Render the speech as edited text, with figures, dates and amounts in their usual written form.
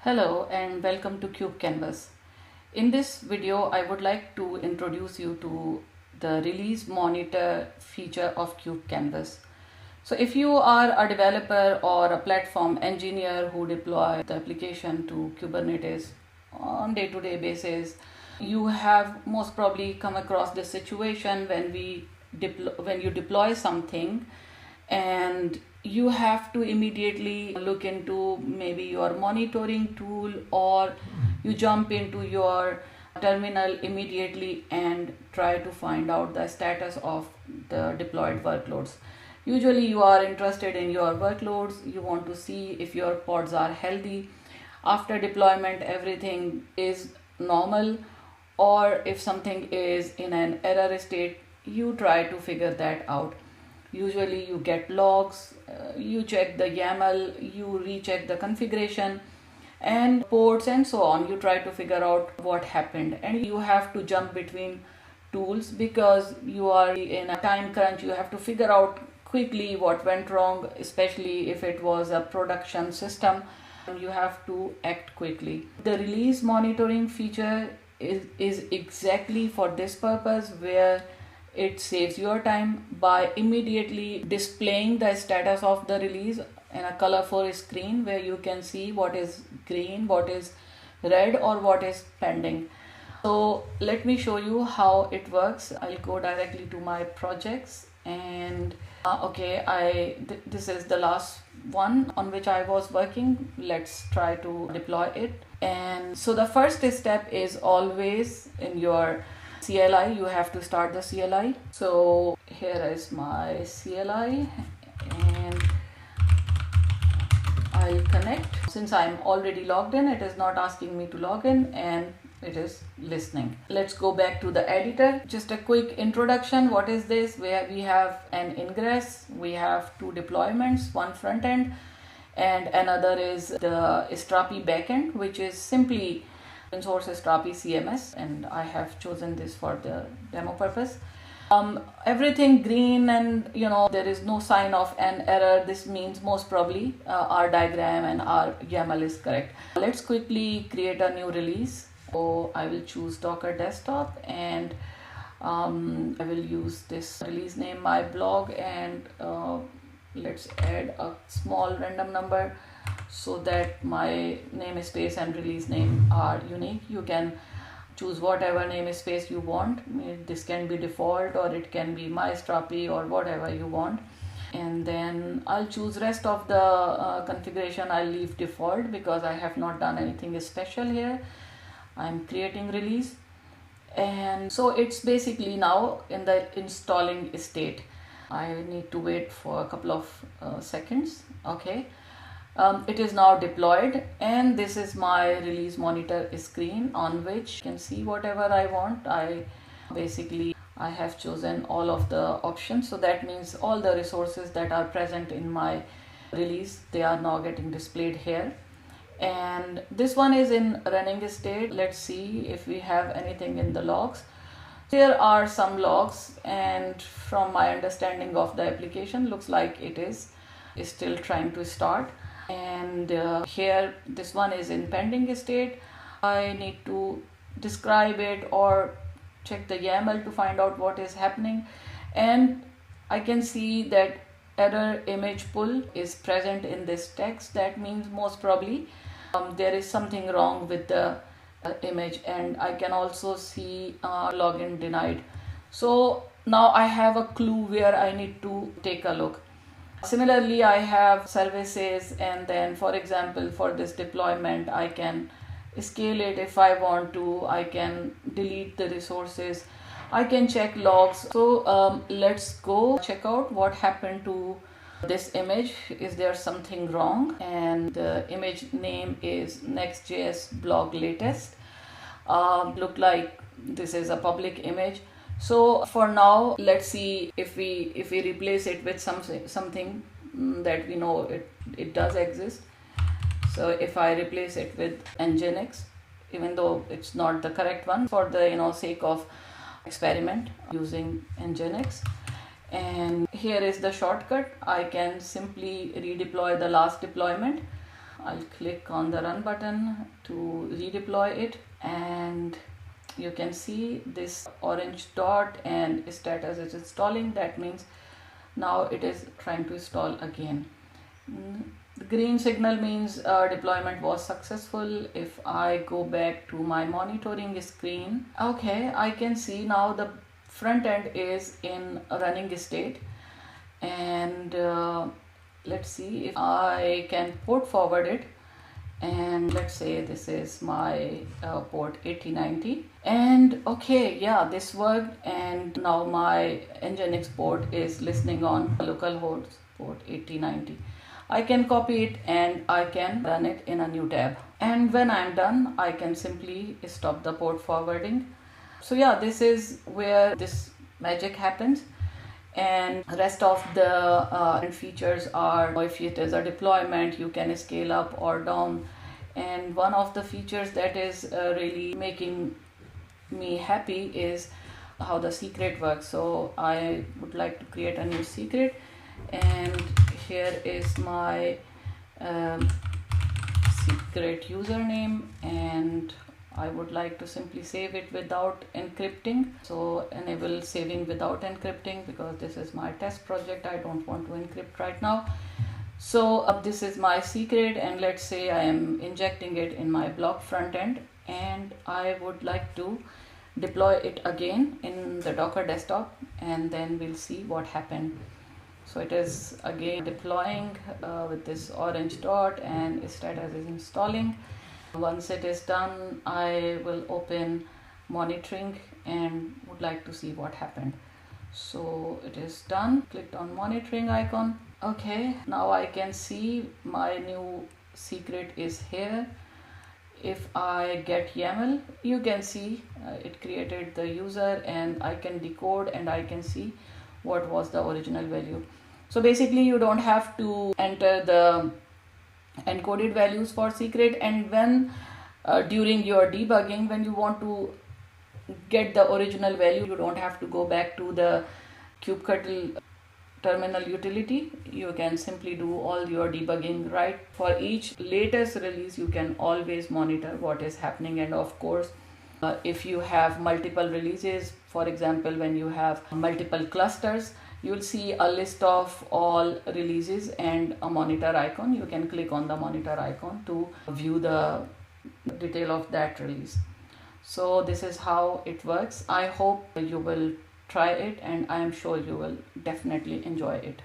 Hello and welcome to KubeKanvas. In this video, I would like to introduce you to the release monitor feature of KubeKanvas. So if you are a developer or a platform engineer who deploy the application to Kubernetes on day-to-day basis, you have most probably come across this situation when you deploy something and you have to immediately look into maybe your monitoring tool, or you jump into your terminal immediately and try to find out the status of the deployed workloads. Usually you are interested in your workloads, you want to see if your pods are healthy, after deployment everything is normal, or if something is in an error state, you try to figure that out. Usually you get logs, you check the YAML, you recheck the configuration and ports and so on. You try to figure out what happened, and you have to jump between tools because you are in a time crunch. You have to figure out quickly what went wrong, especially if it was a production system. You have to act quickly. The release monitoring feature is exactly for this purpose, where it saves your time by immediately displaying the status of the release in a colorful screen where you can see what is green, what is red, or what is pending. So let me show you how it works. I'll go directly to my projects and this is the last one on which I was working. Let's try to deploy it. And so the first step is always in your CLI. You have to start the CLI. So here is my CLI and I'll connect. Since I'm already logged in, it is not asking me to log in and it is listening. Let's go back to the editor. Just a quick introduction. What is this? Where we have an ingress, we have two deployments, one front end and another is the Strapi backend, which is simply open source Strapi CMS, and I have chosen this for the demo purpose. Everything green, and there is no sign of an error. This means most probably our diagram and our YAML is correct. Let's quickly create a new release. So I will choose Docker desktop and I will use this release name, my blog, and let's add a small random number so that my namespace and release name are unique. You can choose whatever namespace you want. This can be default or it can be my Strapi or whatever you want. And then I'll choose rest of the configuration. I'll leave default because I have not done anything special here. I'm creating release, and so it's basically now in the installing state. I need to wait for a couple of seconds. Okay. It is now deployed, and this is my release monitor screen on which you can see whatever I want. I have chosen all of the options, so that means all the resources that are present in my release, they are now getting displayed here. And this one is in running state. Let's see if we have anything in the logs. There are some logs, and from my understanding of the application, looks like it is still trying to start. And here this one is in pending state. I need to describe it or check the YAML to find out what is happening, and I can see that error image pull is present in this text. That means most probably there is something wrong with the image, and I can also see login denied. So now I have a clue where I need to take a look. Similarly, I have services, and then for example for this deployment I can scale it if I want to. I can delete the resources, I can check logs. So let's go check out what happened to this image. Is there something wrong? And the image name is Next.js blog latest. Look like this is a public image. So for now, let's see if we replace it with something that we know it does exist. So if I replace it with Nginx, even though it's not the correct one, for the sake of experiment using Nginx. And here is the shortcut. I can simply redeploy the last deployment. I'll click on the run button to redeploy it, and you can see this orange dot and status is installing. That means now it is trying to install again. The green signal means deployment was successful. If I go back to my monitoring screen, okay, I can see now the front end is in a running state, and let's see if I can port forward it. And let's say this is my port 8090, and okay, yeah, this worked, and now my nginx port is listening on localhost port 8090. I can copy it and I can run it in a new tab, and when I'm done I can simply stop the port forwarding. So yeah, this is where this magic happens. And rest of the features are, if it is a deployment, you can scale up or down. And one of the features that is really making me happy is how the secret works. So I would like to create a new secret, and here is my secret username, and I would like to simply save it without encrypting. So enable saving without encrypting, because this is my test project. I don't want to encrypt right now. So this is my secret, and let's say I am injecting it in my block front end, and I would like to deploy it again in the Docker desktop, and then we'll see what happened. So it is again deploying with this orange dot, and status is installing. Once it is done, I will open monitoring and would like to see what happened. So it is done. Clicked on monitoring icon. Okay, now I can see my new secret is here. If I get YAML, you can see it created the user, and I can decode and I can see what was the original value. So basically you don't have to enter the encoded values for secret, and when during your debugging, when you want to get the original value, you don't have to go back to the kubectl terminal utility. You can simply do all your debugging right. For each latest release, you can always monitor what is happening. And of course, if you have multiple releases, for example, when you have multiple clusters, you will see a list of all releases and a monitor icon. You can click on the monitor icon to view the detail of that release. So this is how it works. I hope you will try it, and I am sure you will definitely enjoy it.